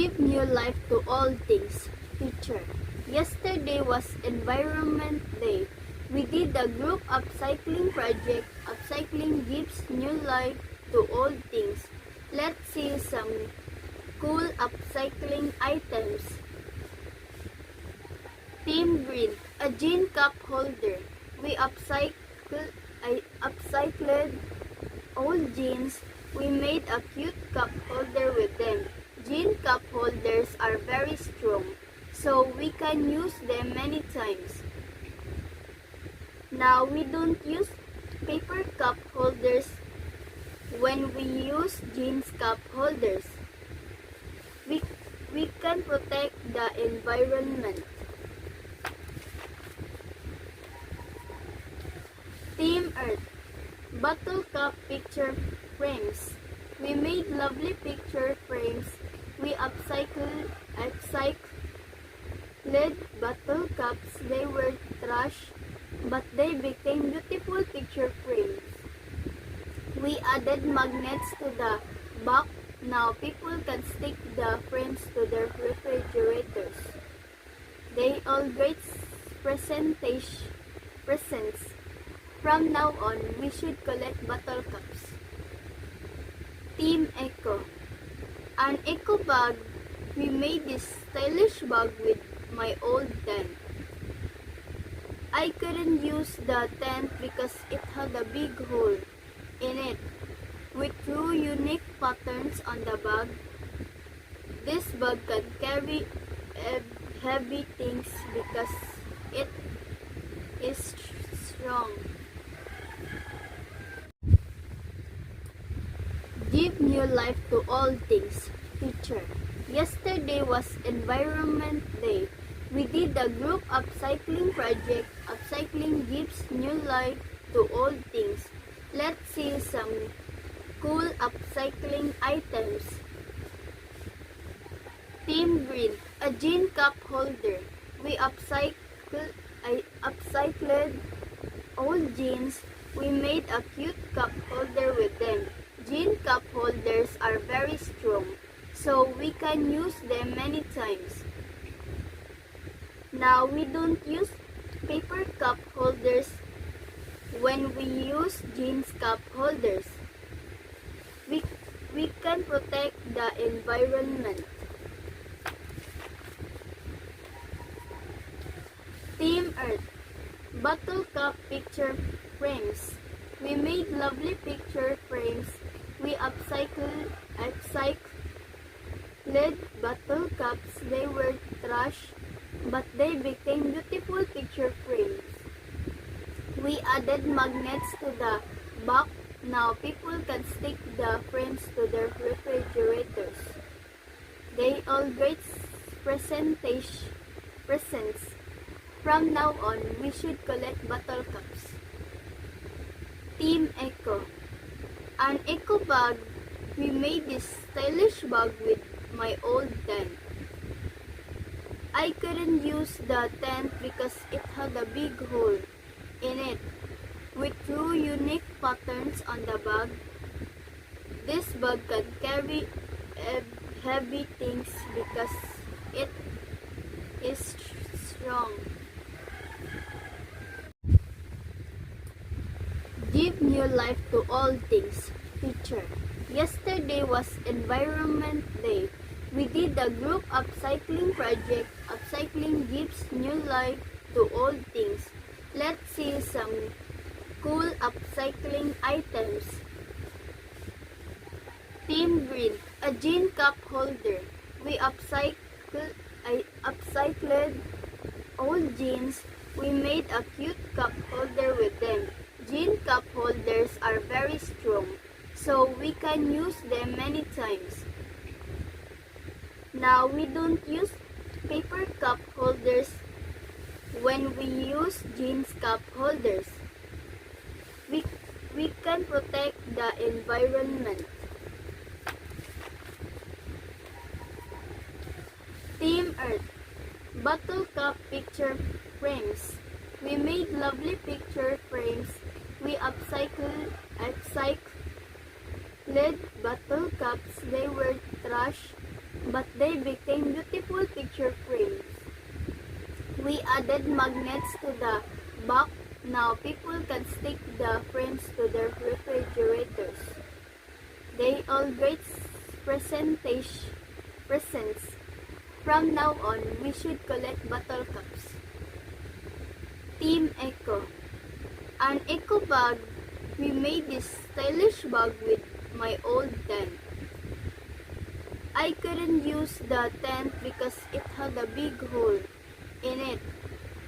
Give new life to all things. Teacher. Yesterday was Environment Day. We did a group upcycling project. Upcycling gives new life to all things. Let's see some cool upcycling items. Team Green, a jean cup holder. We upcycled old jeans. We made a cute cup holder with them. Jean cup holders are very strong, so we can use them many times. Now we don't use paper cup holders when we use jeans cup holders. We can protect the environment. Team Earth, bottle cup picture frames. We made lovely picture frames. We upcycled bottle cups. They were trash, but they became beautiful picture frames. We added magnets to the back. Now people can stick the frames to their refrigerators. They all great presents. From now on, we should collect bottle cups. Team Eco, an eco bag. We made this stylish bag with my old tent. I couldn't use the tent because it had a big hole in it. We drew unique patterns on the bag. This bag can carry heavy things because it is strong. Give new life to all things. Teacher. Yesterday was Environment Day. We did a group upcycling project. Upcycling gives new life to all things. Let's see some cool upcycling items. Team Green, a jean cup holder. We upcycled old jeans. We made a cute cup holder with them. Jean cup holders are very strong, so we can use them many times. Now we don't use paper cup holders when we use jeans cup holders. We can protect the environment. Team Earth, bottle cup picture frames. We made lovely picture frames. We upcycled bottle cups. They were trash, but they became beautiful picture frames. We added magnets to the back. Now people can stick the frames to their refrigerators. They all great presents. From now on, we should collect bottle cups. Team Eco, an eco bag. We made this stylish bag with my old tent. I couldn't use the tent because it had a big hole in it. We drew unique patterns on the bag. This bag can carry heavy things because it is strong. Give new life to all things. Teacher. Yesterday was Environment Day. We did a group upcycling project. Upcycling gives new life to all things. Let's see some cool upcycling items. Team Green, a jean cup holder. We upcycled old jeans. We made a cute cup holder with them. Jean cup holders are very strong, so we can use them many times. Now we don't use paper cup holders when we use jeans cup holders. We can protect the environment. Team Earth, bottle cup picture frames. We made lovely picture frames. We upcycled bottle cups. They were trash, but they became beautiful picture frames. We added magnets to the back. Now people can stick the frames to their refrigerators. They all great presents. From now on, we should collect bottle caps. Team Eco. An eco bag. We made this stylish bag with my old tent. I couldn't use the tent because it had a big hole in it.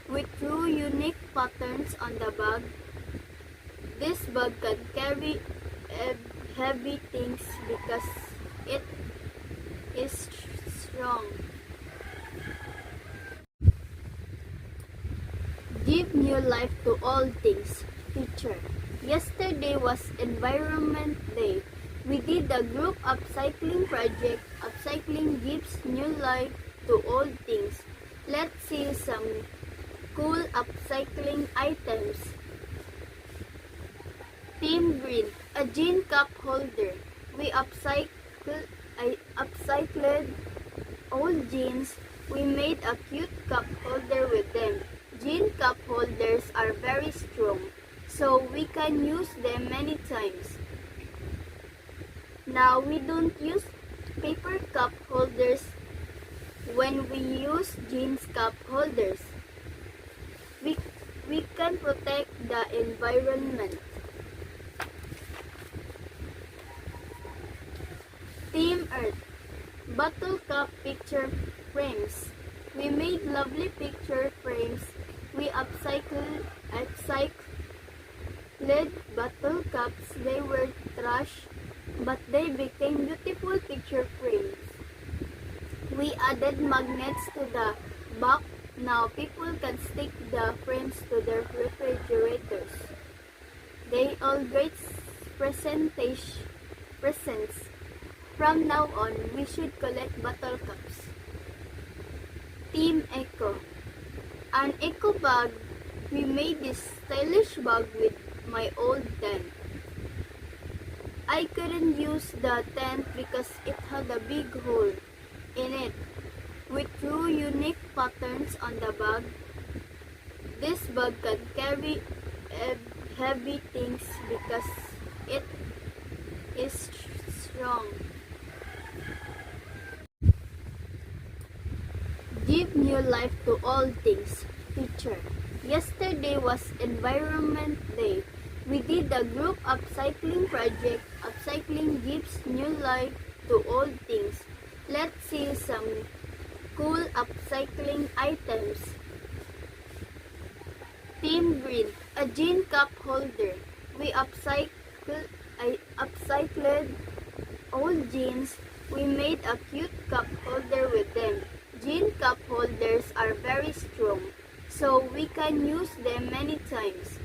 We drew unique patterns on the bag. This bag can carry heavy things because it is strong. Give new life to all things. Teacher. Yesterday was Environment Day. We did a group upcycling project. Upcycling gives new life to old things. Let's see some cool upcycling items. Team Green, a jean cup holder. We upcycled old jeans. We made a cute cup holder with them. Jean cup holders are very strong, so we can use them many times. Now we don't use paper cup holders when we use jeans cup holders. We can protect the environment. Team Earth, bottle cup picture frames. We made lovely picture frames. We upcycled bottle cups. They were trash, but they became beautiful picture frames. We added magnets to the back. Now people can stick the frames to their refrigerators. They all great presents. From now on, we should collect bottle caps. Team Eco. An eco bag. We made this stylish bag with my old tent. I couldn't use the tent because it had a big hole in it. We drew unique patterns on the bag. This bag can carry heavy things because it is strong. Give new life to all things. Teacher. Yesterday was Environment Day. We did a group upcycling project. Upcycling gives new life to old things. Let's see some cool upcycling items. Team Green, a jean cup holder. We upcycled old jeans. We made a cute cup holder with them. Jean cup holders are very strong, so we can use them many times.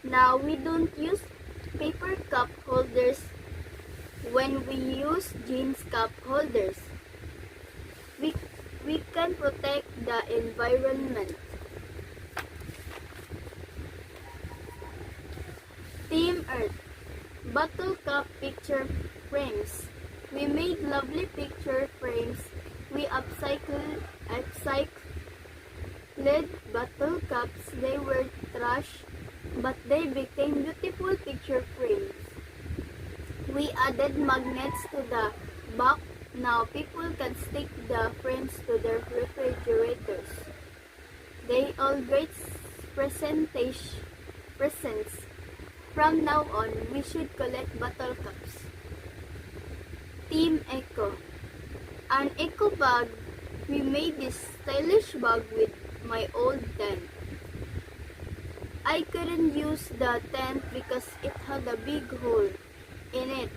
Now we don't use paper cup holders when we use jeans cup holders. We can protect the environment. Team Earth, bottle cup picture frames. We made lovely picture frames. We upcycled bottle cups. They were trash, but they became beautiful picture frames. We added magnets to the back. Now people can stick the frames to their refrigerators. They all great presents. From now on, we should collect bottle caps. Team Eco. An eco bag. We made this stylish bag with my old tent. I couldn't use the tent because it had a big hole in it.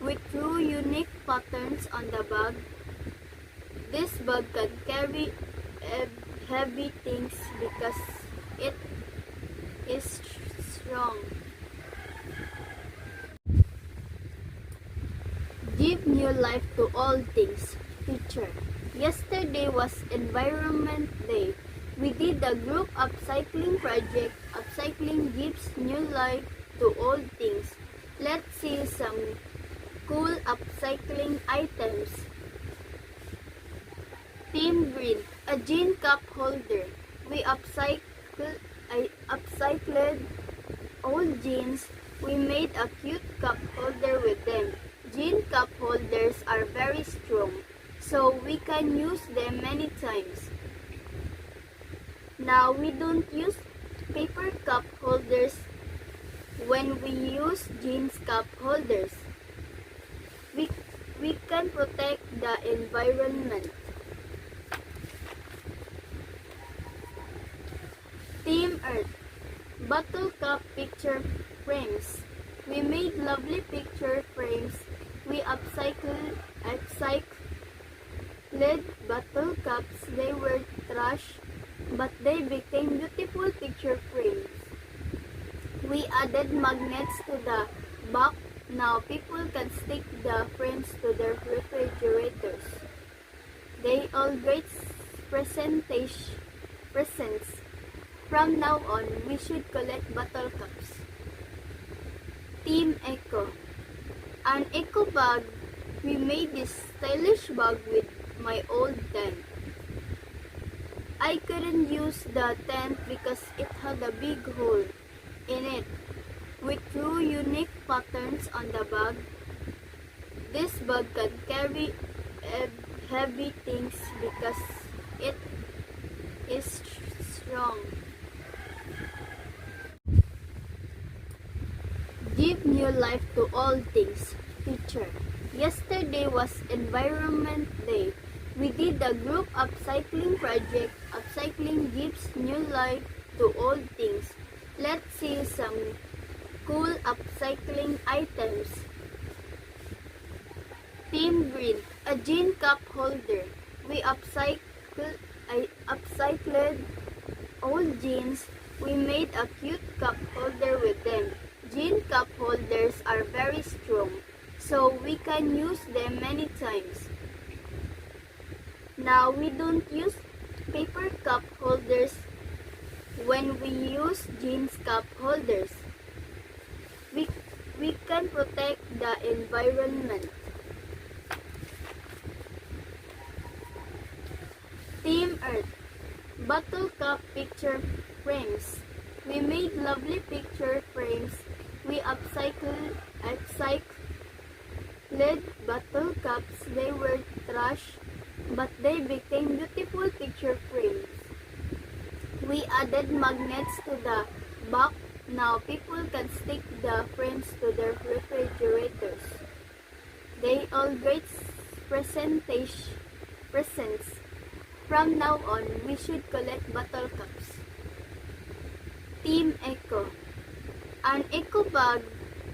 We drew unique patterns on the bag. This bag can carry heavy things because it is strong. Give new life to all things. Teacher. Yesterday was Environment Day. We did a group upcycling project. Upcycling gives new life to old things. Let's see some cool upcycling items. Team Green, a jean cup holder. We upcycled old jeans. We made a cute cup holder with them. Jean cup holders are very strong, so we can use them many times. Now we don't use paper cup holders when we use jeans cup holders. We can protect the environment. Team Earth, bottle cup picture frames. We made lovely picture frames. We upcycled bottle cups. They were trash, but they became beautiful picture frames. We added magnets to the back. Now people can stick the frames to their refrigerators. They all great presents. From now on, we should collect bottle cups. Team Eco, an eco bag. We made this stylish bag with my old tent. I couldn't use the tent because it had a big hole in it. We drew unique patterns on the bag. This bag can carry heavy things because it is strong. Give new life to all things. Teacher, yesterday was Environment Day. We did a group upcycling project. Upcycling gives new life to old things. Let's see some cool upcycling items. Team Green, a jean cup holder. We upcycled old jeans. We made a cute cup holder with them. Jean cup holders are very strong, so we can use them many times. Now we don't use paper cup holders when we use jeans cup holders. We can protect the environment. Team Earth, bottle cup picture frames. We made lovely picture frames. We upcycled bottle cups. They were trash, but they became beautiful picture frames. We added magnets to the back. Now people can stick the frames to their refrigerators. They all great presents. From now on, we should collect bottle cups. Team Eco, an eco bag.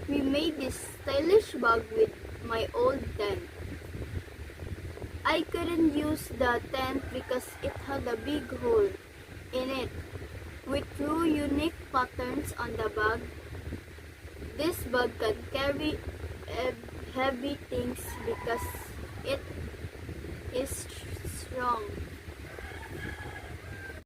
We made this stylish bag with my old tent. I couldn't use the tent because it had a big hole in it. We drew unique patterns on the bag. This bag can carry heavy things because it is strong.